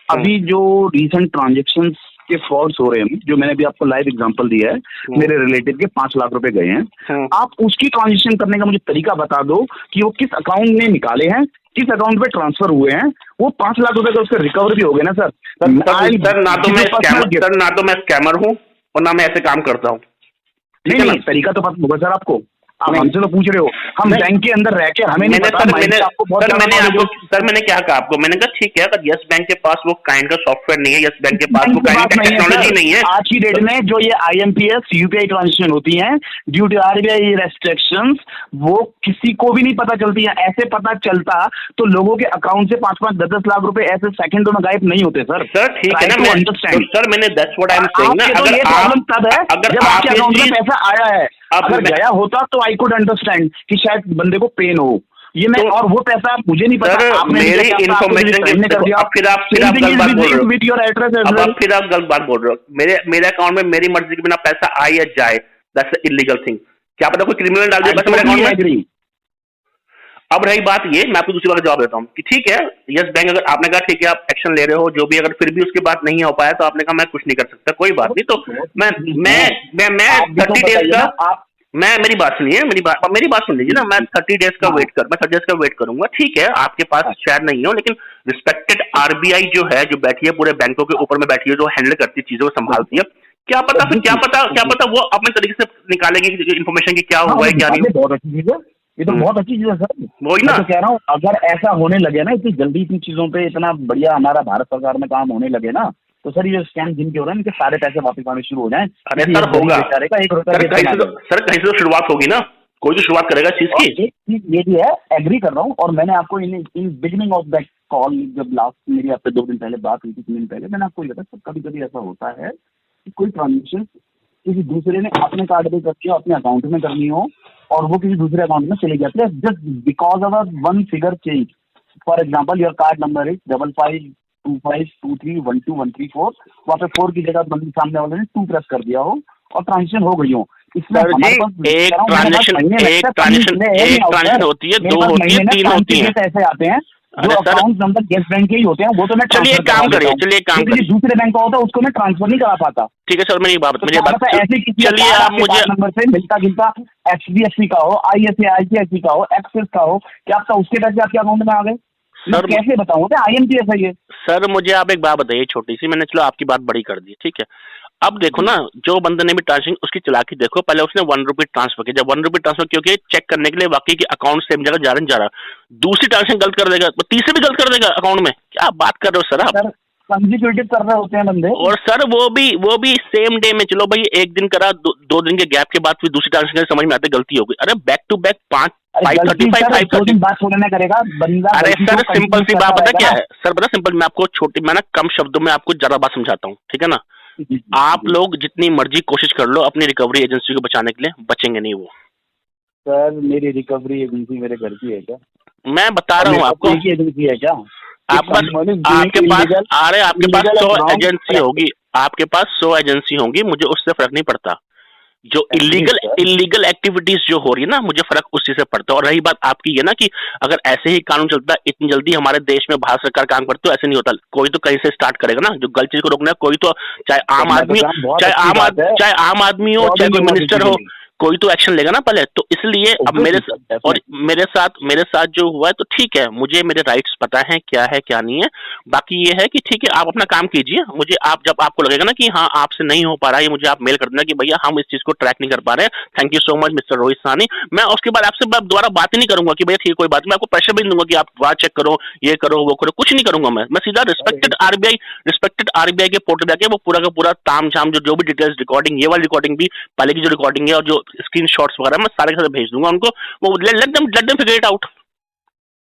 अभी जो रिसेंट ट्रांजेक्शंस के फ्रॉड्स हो रहे हैं, जो मैंने भी आपको लाइव एग्जांपल दिया है, मेरे रिलेटिव के 5 लाख रुपए गए हैं, आप उसकी ट्रांजेक्शन करने का मुझे तरीका बता दो कि वो किस अकाउंट में निकाले हैं, किस अकाउंट पे ट्रांसफर हुए हैं, वो 5 लाख रुपए का उसके रिकवर भी हो गए ना सर। ना तो मैं स्कैमर हूँ और ना मैं ऐसे काम करता हूँ। नहीं तरीका तो पता होगा सर आपको, आप हमसे तो पूछ रहे हो, हम बैंक के अंदर रह के हमें नहीं पता। मैंने क्या कहा आपको, मैंने कहा ठीक है अगर यस बैंक के पास वो काइंड का सॉफ्टवेयर नहीं है, यस बैंक के पास वो काइंड का टेक्नोलॉजी नहीं है। आज की डेट में जो ये IMPS यूपीआई ट्रांजेक्शन होती हैं ड्यू टू आरबीआई रेस्ट्रिक्शंस, वो किसी को भी नहीं पता चलती है। ऐसे पता चलता तो लोगों के अकाउंट से 5-5, 10-10 लाख रुपए ऐसे सेकंडों में गायब नहीं होते सर। ठीक है ना, अंडरस्टैंड सर, मैंने that's what I am saying ना। अगर प्रॉब्लम तब है जब आपके अकाउंट में पैसा आया है, अगर गया होता तो आई कुड अंडरस्टैंड कि शायद बंदे को पेन हो, ये मैं और वो पैसा मुझे नहीं पता, आपने मेरी इन्फॉर्मेशन कर दिया। फिर आप गलत बात बोल रहे हो। मेरे अकाउंट में मेरी मर्जी के बिना पैसा आए या जाए, दैट्स इलीगल थिंग। क्या पता कोई क्रिमिनल डाल दिया पैसा मेरे अकाउंट में। अब रही बात ये, मैं आपको दूसरी बार जवाब देता हूँ कि ठीक है यस बैंक, अगर आपने कहा ठीक है आप एक्शन ले रहे हो जो भी, अगर फिर भी उसके बाद नहीं हो पाया तो आपने कहा मैं कुछ नहीं कर सकता, कोई बात नहीं। तो मैं 30 डेज का, मेरी बात सुनिए, मेरी बात सुन लीजिए ना, मैं 30 डेज का मैं 30 डेज का वेट करूंगा। ठीक है आपके पास शायद नहीं हो, लेकिन रिस्पेक्टेड आरबीआई जो है, जो बैठी है पूरे बैंकों के ऊपर में बैठी है, जो हैंडल करती है चीजों को संभालती है, क्या पता वो अपने तरीके से निकालेगी इन्फॉर्मेशन की क्या हुआ है क्या नहीं। बहुत अच्छी चीज है, ये तो बहुत अच्छी चीज है सर। वही ना तो कह रहा हूँ, अगर ऐसा होने लगे ना, इतनी जल्दी इतनी चीजों पे इतना बढ़िया हमारा भारत सरकार में काम होने लगे ना, तो सर ये स्कैम जिनके हो रहे हैं इनके सारे पैसे वापस आने शुरू हो जाएं। अरे सर होगा सर, कहीं से तो शुरुआत होगी ना, कोई तो शुरुआत करेगा चीज की। ये भी है, एग्री कर रहा हूँ। और मैंने आपको in beginning of that call, जब लास्ट मेरी आपसे 2 दिन पहले बात हुई थी, 3 दिन पहले, मैंने आपको ये बताया सर कभी कभी ऐसा होता है कि कोई ट्रांजेक्शन किसी दूसरे ने अपने कार्ड पे करके अपने अकाउंट में करनी हो और वो किसी दूसरे अकाउंट में चले जाते हैं, just because of one figure change. For example your card number is 5525231234, वहाँ पे 4 की जगह बंदी सामने वाले ने 2 प्रेस कर दिया हो और ट्रांजेक्शन हो गई हो, सर जी, एक ट्रांजेक्शन होती है, 2 होती है, 3 होती है, ऐसे आते हैं जो अकाउंट नंबर येस बैंक के ही होते हैं, वो तो मैं चलिए काम करिए, दूसरे बैंक का होता है उसको मैं ट्रांसफर नहीं करा पाता। ठीक है सर, मेरी बात ऐसे किसी चलिए आप मुझे नंबर से मिलता जुलता HDFC का हो, ICICI का हो, एक्सिस का हो, क्या आपका उसके पैसे आपके अकाउंट में आ गए? सर कैसे बताऊं? IMPS है ये। सर मुझे आप एक बात बताइए छोटी सी, मैंने चलो आपकी बात बड़ी कर दी, ठीक है। अब देखो ना, जो बंदे ने भी ट्रांजेक्शन, उसकी चालाकी देखो, पहले उसने 1 रुपी ट्रांसफर किया, जब 1 रुपी ट्रांसफर क्योंकि चेक करने के लिए वाकई की अकाउंट सेम जगह जा रहा है, दूसरी ट्रांजेक्शन गलत कर देगा, तीसरी भी गलत कर देगा अकाउंट में, क्या बात कर रहे हो सर आप? कंसेक्यूटिव कर रहे होते हैं बंदे। और सर वो भी सेम डे में, चलो भाई एक दिन करा, 2 दिन के गैप के बाद फिर दूसरी ट्रांजेक्शन समझ में आते गलती हो गई, अरे बैक टू बैक 535 बात थोड़ा ना करेगा बंदा। अरे सर सिंपल सी बात पता क्या है सर, बता सिंपल, मैं आपको मैं ना कम शब्दों में आपको ज्यादा बात समझाता हूँ, ठीक है ना। आप लोग जितनी मर्जी कोशिश कर लो अपनी रिकवरी एजेंसी को बचाने के लिए, बचेंगे नहीं वो। सर मेरी रिकवरी एजेंसी मेरे घर की है क्या? मैं बता रहा हूँ आपको, एजेंसी है क्या? आपके पास 100 एजेंसी होगी, आपके पास 100 एजेंसी होंगी, मुझे उससे फर्क नहीं पड़ता। जो इलीगल एक्टिविटीज जो हो रही है ना, मुझे फर्क उसी से पड़ता है। और रही बात आपकी ये ना कि अगर ऐसे ही कानून चलता है इतनी जल्दी हमारे देश में भारत सरकार काम करती है, ऐसे नहीं होता, कोई तो कहीं से स्टार्ट करेगा ना, जो गलत चीज को रोकना है, कोई तो चाहे आम आदमी हो, चाहे कोई मिनिस्टर हो, कोई तो एक्शन लेगा ना पहले। तो इसलिए अब मेरे साथ जो हुआ है तो ठीक है, मुझे मेरे राइट्स पता है क्या है क्या नहीं है। बाकी ये है कि ठीक है आप अपना काम कीजिए, मुझे आप जब आपको लगेगा ना कि हाँ आपसे नहीं हो पा रहा है, मुझे आप मेल कर देना कि भैया हम इस चीज को ट्रैक नहीं कर पा रहे हैं, thank you so much mister Rohit Sahni. मैं उसके बाद आपसे दोबारा बात ही नहीं करूंगा कि भैया ठीक है कोई बात नहीं, मैं आपको प्रेशर भी नहीं दूंगा कि आप बात चेक करो, ये करो वो करो, कुछ नहीं करूंगा। मैं सीधा रिस्पेक्टेड आरबीआई के पोर्टल पे जाके वो पूरा का पूरा ताम झाम जो भी डिटेल्स, रिकॉर्डिंग, ये वाली रिकॉर्डिंग भी, पहले की जो रिकॉर्डिंग है और जो स्क्रीन शॉट्स वगैरह, मैं सारे के सारे भेज दूंगा उनको, वो let them figure it out.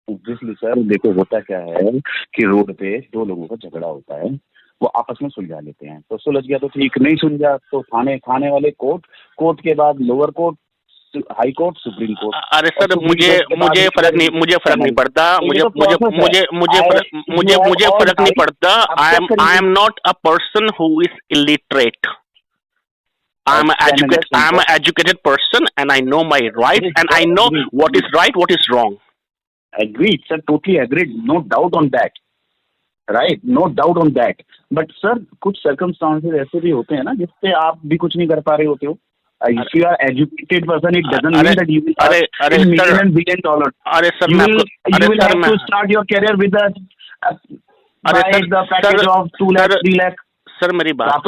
Obviously sir, देखो होता क्या है कि रोड पे 2 लोगों का झगड़ा होता है, वो आपस में सुलझा लेते हैं, तो सुलझ गया तो ठीक, नहीं सुलझा तो थाने वाले कोर्ट के बाद lower court, high court, supreme court. अरे सर मुझे फर्क नहीं पड़ता, मुझे फर्क नहीं पड़ता। आई am not a person who is illiterate. I'm an educated person and I know my rights and I know what is right, what is wrong. Agreed, sir, totally agreed, no doubt on that, right, no doubt on that. But sir, कुछ circumstances ऐसे भी होते हैं ना जिससे आप भी कुछ नहीं कर पा रहे होते हो। If you are educated person, it doesn't mean that you will $1 billion. अरे sir you will have to start your career with the package of 2 lakh 3 lakh. Sir मेरी बात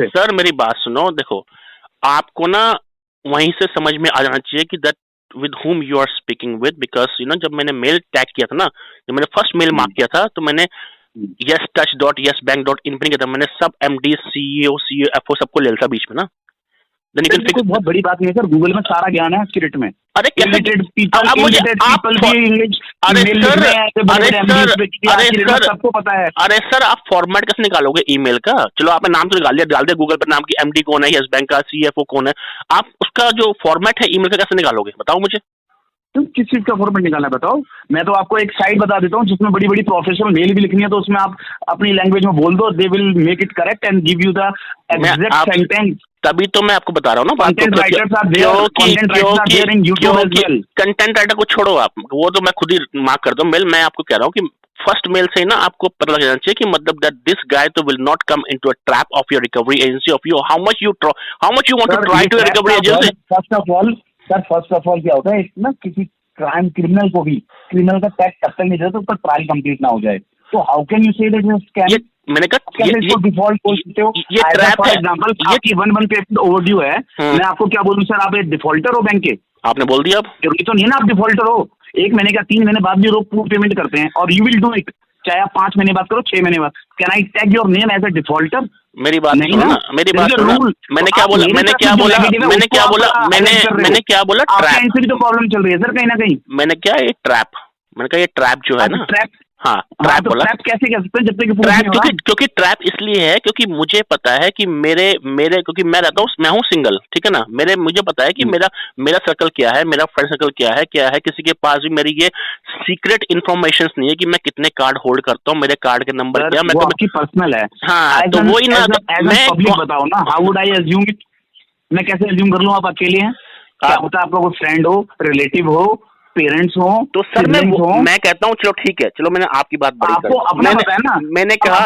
सर मेरी बात सुनो, देखो आपको ना वहीं से समझ में आ जाना चाहिए कि that with whom you are speaking with, because you know जब मैंने मेल टैग किया था ना, जब मैंने फर्स्ट मेल मार्क किया था, तो मैंने yestouch.yesbank.in पे किया था, मैंने सब MD CEO CFO सबको ले लिया था बीच में ना। कोई बहुत बड़ी बात नहीं है सर, गूगल में सारा ज्ञान है इसके रेट में। अरे सबको पता है। अरे सर आप फॉर्मेट कैसे निकालोगे ईमेल का? चलो आपने नाम तो निकाल दिया, डाल दिया गूगल पर नाम की, MD कौन है, यस बैंक का CFO कौन है, आप उसका जो फॉर्मेट है ईमेल का कैसे निकालोगे बताओ मुझे। तुम किस चीज का फॉर्मेट निकालना है बताओो। मैं तो आपको एक साइट बता देता हूँ जिसमें बड़ी बड़ी प्रोफेशनल मेल भी लिखनी है, तो उसमें आप अपनी लैंग्वेज में बोल दो, they will make it correct and give you the exact sentence. तभी तो मैं आपको बता रहा हूँ ना, कंटेंट राइटर को छोड़ो आप, वो तो मैं खुद ही मार्क करता हूँ मेल। मैं आपको कह रहा हूँ कि फर्स्ट मेल से ही ना आपको पता लग जाना चाहिए कि मतलब दैट दिस गाय तो will not come into a trap of your recovery agency of you, how much you want to try to recovery agency. First of all क्या होता है ना, किसी क्रिमिनल को भी क्रिमिनल का टैक्स तब तक नहीं देता तो उसका ट्रायल कंप्लीट ना हो जाए, तो how can you say that is scam. मैंने कहा ये डिफॉल्ट बोल सकते हो। ये ट्रैप है। एग्जांपल आपकी 1 पे ओवरड्यू है, मैं आपको क्या बोलूं सर, आप एक डिफॉल्टर हो बैंक के? आपने बोल दिया, अब जरूरी तो नहीं है ना आप डिफॉल्टर हो। 1 महीने का 3 महीने बाद भी लोग पेमेंट करते हैं, और यू विल डू इट, चाहे आप 5 महीने बाद करो 6 महीने बाद। Can I tag your name as a defaulter? मेरी बात नहीं ना, मेरी बात सुनो, मैंने क्या बोला ट्रैप। तो प्रॉब्लम चल रही है सर कहीं ना कहीं। मैंने क्या ये ट्रैप, मैंने कहा ये ट्रैप जो है ना, हाँ, ट्रैप बोला। ट्रैप कैसे कह सकते हैं जब तक ट्रैप क्योंकि ट्रैप इसलिए है क्योंकि मुझे पता है कि मेरे क्योंकि मैं रहता हूँ, मैं हूँ सिंगल, ठीक है ना, मुझे पता है कि मेरा सर्कल क्या है, मेरा फ्रेंड सर्कल क्या है, किसी के पास भी मेरी ये सीक्रेट इन्फॉर्मेशन नहीं है कि मैं कितने कार्ड होल्ड करता हूँ, मेरे कार्ड के नंबर क्या, मैं आपकी पर्सनल है। हाँ, तो वही ना, मैं पब्लिक बताओ ना, how would I assume it, मैं कैसे अज्यूम कर लूँ आप अकेले हैं? क्या पता आपका कोई फ्रेंड हो, रिलेटिव हो, पेरेंट्स हो, तो सर मैं कहता हूँ चलो ठीक है, चलो मैंने आपकी बात बड़ी आपको अपना बताया ना, मैंने कहा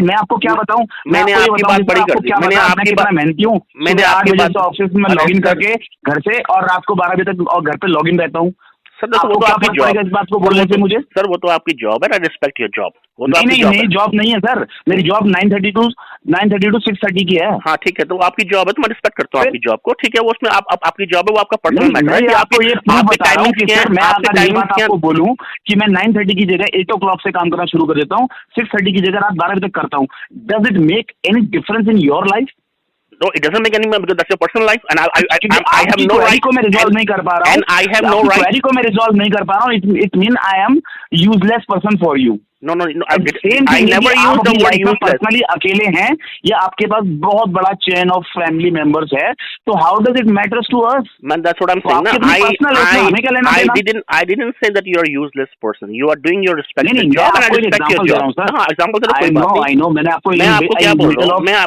मैं आपको क्या बताऊं, मैंने आपकी बात बड़ी कर दी, मैंने आपकी बात मेहनती हूँ, मैंने 8 बजे से ऑफिस में लॉगिन करके घर से और रात को 12 बजे तक और घर पे लॉगिन रहता हूँ। सर वो तो आपकी जॉब है, इस बात को बोलने से मुझे, सर वो तो आपकी जॉब है, आई रिस्पेक्ट योर जॉब। नहीं जॉब नहीं है सर, मेरी जॉब 9:30 to 6:30 की है। हाँ ठीक है, तो आपकी जॉब है तो मैं रिस्पेक्ट करता हूँ आपकी जॉब को, ठीक है, वो उसमें आपकी जॉब है, वो आपका पर्सनल मैटर है। आपको ये टाइमिंग क्या है, मैं आपको बोलूँ कि मैं 9:30 की जगह 8 o'clock से काम करना शुरू कर देता हूँ, 6:30 की जगह रात 12 बजे तक करता हूँ, does it make any difference in your life? No, it doesn't make any because that's your personal life, and I have no right को मैं रिजॉल्व नहीं कर पा रहा हूँ, and I have no right को मैं रिजॉल्व नहीं कर पा रहा हूँ, it mean I am useless person for you. No, I never use the word useless. Personally अकेले हैं या आपके पास बहुत बड़ा चेन ऑफ फैमिली मेंबर्स है, तो how does it matters to us? Man, that's what I'm saying. I didn't say that you're a useless person. You are doing your respective job, and I respect your job. हाँ, example तो कोई बात नहीं। I know, मैंने आपको क्या बोला? मैंने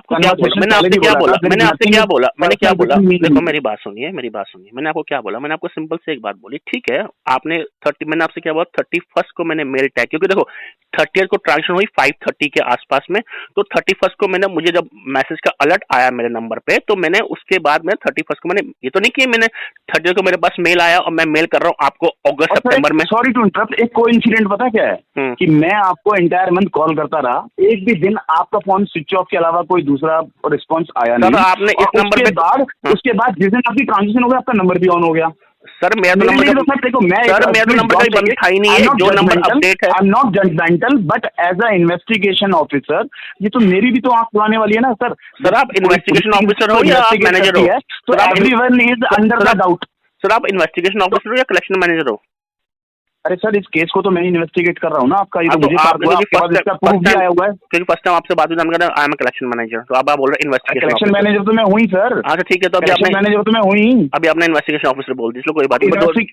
आपसे क्या बोला? मैंने क्या बोला? देखो मेरी बात सुनिए। मैंने आपको क्या बोला? मैंने आपको सिंपल से एक बात बोली, ठीक है, मैंने आपसे क्या बोला, 31st को मैंने मेल टैग, क्योंकि देखो 30th को ट्रांजेक्शन हुई 5:30 के आसपास में, तो 31st को मुझे जब मैसेज का अलर्ट आया मेरे नंबर पे, तो मैंने उसके बाद में 31st को ये तो नहीं कि मैंने 30th को मेरे पास मेल आया और मैं मेल कर रहा हूँ आपको अगस्त सितंबर में। सॉरी टू इंटरप्ट, एक कोइंसिडेंट पता क्या है कि मैं आपको एंटायर मंथ कॉल करता रहा, एक भी दिन आपका फोन स्विच ऑफ के अलावा कोई दूसरा रिस्पॉन्स आया नहीं। आपने इस नंबर पे उसके बाद जिस दिन आपकी ट्रांजेक्शन हो गया, आपका नंबर भी ऑन हो गया। सर मेरा तो नंबर कहीं बंद था ही नहीं है, जो नंबर अपडेट है। I am not judgemental but as a investigation officer ये तो मेरी भी तो आंख खुलाने वाली है ना सर। सर आप इन्वेस्टिगेशन ऑफिसर हो या आप मैनेजर हो? तो everyone is under the doubt. Sir आप इन्वेस्टिगेशन ऑफिसर हो या कलेक्शन मैनेजर हो? अरे सर इस केस को तो मैं इन्वेस्टिगेट कर रहा हूँ ना आपका, ये तो मुझे प्रूफ भी आया हुआ है, क्योंकि फर्स्ट टाइम आपसे बात हुई I am a collection manager, तो आप बोल रहे इन्वेस्टिगेशन कलेक्शन मैनेजर तो मैं हुई सर। हाँ ठीक है, तो अभी आपने मैनेजर तो मैं हुई, अभी आपने इन्वेस्टिगेशन ऑफिसर बोल दी, कोई बात नहीं।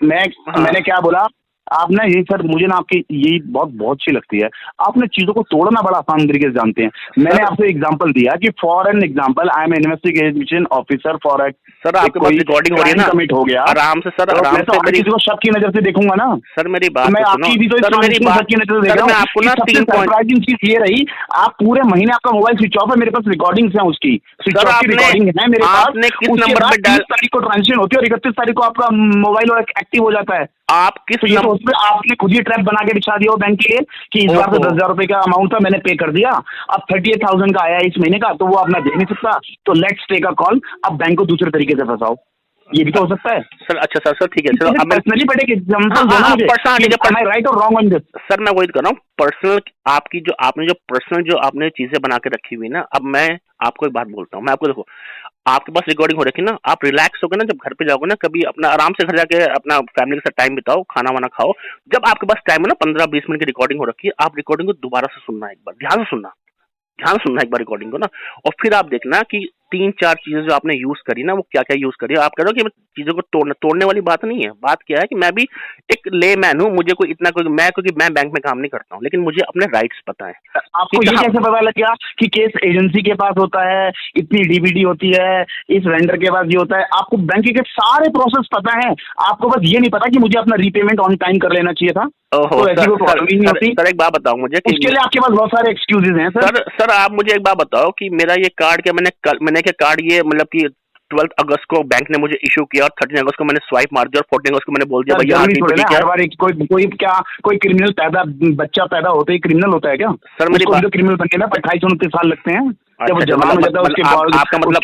मैंने क्या बोला आप ना, यही सर मुझे ना आपकी यही बहुत अच्छी लगती है, आपने चीजों को तोड़ना बड़ा आसान तरीके से जानते हैं। मैंने आपसे एग्जांपल दिया कि for an example I am investigation officer for a, sir आपके पास रिकॉर्डिंग हो रही है ना, कमिट हो गया आराम से सर, आराम से किसी को शक की नजर से देखूंगा ना सर, मेरी बात मैं आपकी भी तो सर मेरी बात की नजर से देख रहा हूं। आपको ना 3 सरप्राइजिंग चीज ये रही, आप पूरे महीने आपका मोबाइल स्विच ऑफ है, मेरे पास रिकॉर्डिंग्स हैं उसकी, स्विच ऑफ की रिकॉर्डिंग है मेरे पास। आपने किस नंबर पे डायल, 30 तारीख को ट्रांजेक्शन होती है और 31 तारीख को आपका मोबाइल एक्टिव हो जाता है। आप किस तो ये तो उसमें आपने खुद ही ट्रैप बना के बिछा दिया हो बैंक के लिए कि इस बार तो 10,000 रुपए का अमाउंट था, मैंने पे कर दिया, अब 38,000 का आया इस महीने का, तो वो आप मैं दे नहीं सकता, तो लेट्स टेक अ कॉल, अब बैंक को दूसरे तरीके से फंसाओ, ये भी तो हो सकता है सर। अच्छा सर ठीक है, चलो अब पर्सनली पढ़े राइट और रॉन्ग ऑन दिस। सर मैं वही कर रहा हूँ, पर्सनल आपने जो पर्सनल चीजें बना के रखी हुई ना, अब मैं आपको एक बात बोलता हूँ, मैं आपको देखो आपके पास रिकॉर्डिंग हो रखी ना, आप रिलैक्स होगे ना, जब घर पे जाओगे ना, कभी अपना आराम से घर जाके अपना फैमिली के साथ टाइम बिताओ, खाना वाना खाओ, जब आपके पास टाइम है ना 15-20 मिनट की रिकॉर्डिंग हो रखी है, आप रिकॉर्डिंग को दोबारा से सुनना, एक बार ध्यान से सुनना एक बार रिकॉर्डिंग को ना, और फिर आप देखना कि 3-4 चीजें जो आपने यूज करी ना, वो क्या क्या यूज करी। आप कह रहे हो कि चीजों को तोड़ने वाली बात नहीं है, बात क्या है कि मैं भी एक लेमैन हूँ, मुझे कोई इतना क्योंकि मैं बैंक में काम नहीं करता हूँ, लेकिन मुझे अपने राइट्स पता है। आपको ये कैसे पता लग गया कि केस एजेंसी के पास होता है, इतनी डीबीडी होती है, इस वेंडर के पास ये होता है, आपको बैंक के सारे प्रोसेस पता है, आपको बस ये नहीं पता कि मुझे अपना रीपेमेंट ऑन टाइम कर लेना चाहिए था। तो ऐसी कोई प्रॉब्लम नहीं होती। सर एक बात बताओ मुझे, उसके लिए आपके पास बहुत सारे एक्सक्यूजेज हैं सर। सर आप मुझे एक बात बताओ कि मेरा ये कार्ड क्या मैंने कार्ड ये मतलब कि 12 अगस्त को बैंक ने मुझे इशू किया और 13 अगस्त को मैंने स्वाइप मार दिया और 14 अगस्त को मैंने बोल दिया भैया कोई क्रिमिनल बच्चा पैदा होते ही क्रिमिनल होता है क्या? सर मेरी बात, क्रिमिनल बनने में 28-29 साल लगते हैं। जब वो जवान हो जाता है उसके बाद आपका मतलब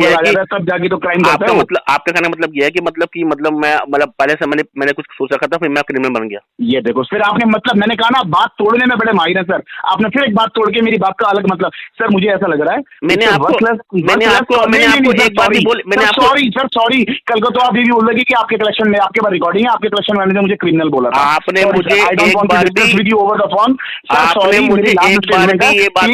यह है कि तब जाके तो क्राइम करता है। आपका कहने मतलब यह है कि मतलब मैं पहले से मैंने कुछ सोच रखा था, फिर मैं क्रिमिनल बन गया। ये देखो फिर आपने मतलब मैंने कहा ना बात तोड़ने में बड़े माहिर है सर, आपने फिर एक बात तोड़ के मेरी बात का अलग मतलब। सर मुझे ऐसा लग रहा है मैंने आपको एक बात भी बोली, मैंने आपको सॉरी कल को तो आप ये भी बोलोगे कि आपके कलेक्शन में आपके पास रिकॉर्डिंग है, आपके कलेक्शन वाले ने मुझे क्रिमिनल बोला था। आपने मुझे एक बार भी ओवर द फोन आपने मुझे एक बार भी ये बात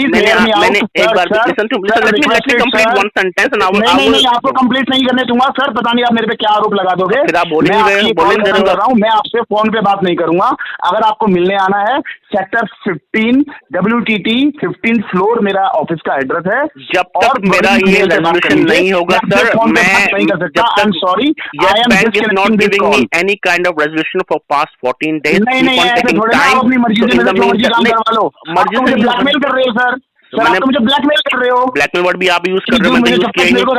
मैंने एक बार listen to let me complete one sentence and नहीं आपको कंप्लीट नहीं करने दूंगा सर, पता नहीं आप मेरे पे क्या आरोप लगा दोगे। फिर आप बोल रहा हूँ, मैं आपसे फोन पे बात नहीं करूंगा। अगर आपको मिलने आना है सेक्टर 15 WTT 15 फ्लोर मेरा ऑफिस का एड्रेस है। जब तक मेरा ये रेजोल्यूशन नहीं होगा सर, मैं नहीं कर सकता। I am sorry, I am bank is not giving me any kind of resolution for past 14 days. नहीं ऐसे थोड़ी ना आप अपनी मर्जी से मर्जी काम करवा लो। मर्जी से ब्लैकमेल कर रहे हो सर, आप तो मुझे ब्लैकमेल कर रहे हो। ब्लैकमेल वर्ड भी आप यूज कर रहे हो।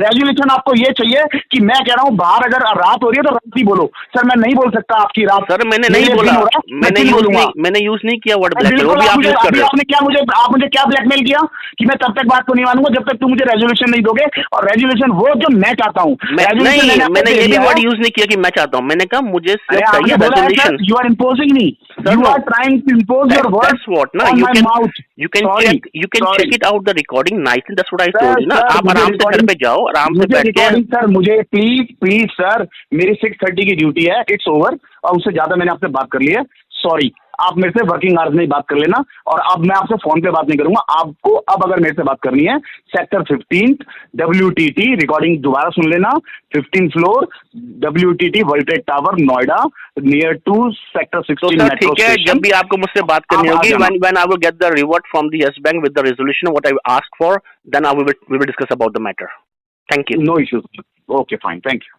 रेजुलेशन आपको ये चाहिए कि मैं कह रहा हूँ बाहर अगर रात हो रही है तो रात ही बोलो। सर मैं नहीं बोल सकता आपकी रात। सर मैंने नहीं बोला, मैंने यूज नहीं किया वर्ड ब्लैकमेल, वो भी आप यूज कर रहे हो। आपने क्या मुझे क्या ब्लैकमेल किया कि मैं तब तक बात को नहीं मानूंगा जब तक तुम मुझे रेजुलेशन नहीं दोगे। और रेजुलेशन वो जो मैं चाहता हूँ। मैंने ये भी वर्ड यूज नहीं किया कि मैं चाहता हूँ, मैंने कहा मुझे चाहिए resolution. You are imposing me, you are trying to impose your words on my mouth. You can check it out the recording nicely. That's what I told you ना। आप आराम से घर पे जाओ, आराम से बैठ के। सर मुझे प्लीज सर, मेरी 6:30 की ड्यूटी है, इट्स ओवर। और उससे ज्यादा मैंने आपसे बात कर ली है, सॉरी। आप मेरे से वर्किंग आवर्स में बात कर लेना, और अब मैं आपसे फोन पे बात नहीं करूंगा। आपको अब अगर मेरे से बात करनी है सेक्टर 15 WTT रिकॉर्डिंग दोबारा सुन लेना, 15 floor WTT world trade tower Noida near to sector 16 metro ठीक है, जब भी आपको मुझसे बात करनी होगी, when I will get the reward from the Yes Bank with the resolution what I asked for, then we will discuss about the matter. Thank you. No issues. Okay, fine. Thank you.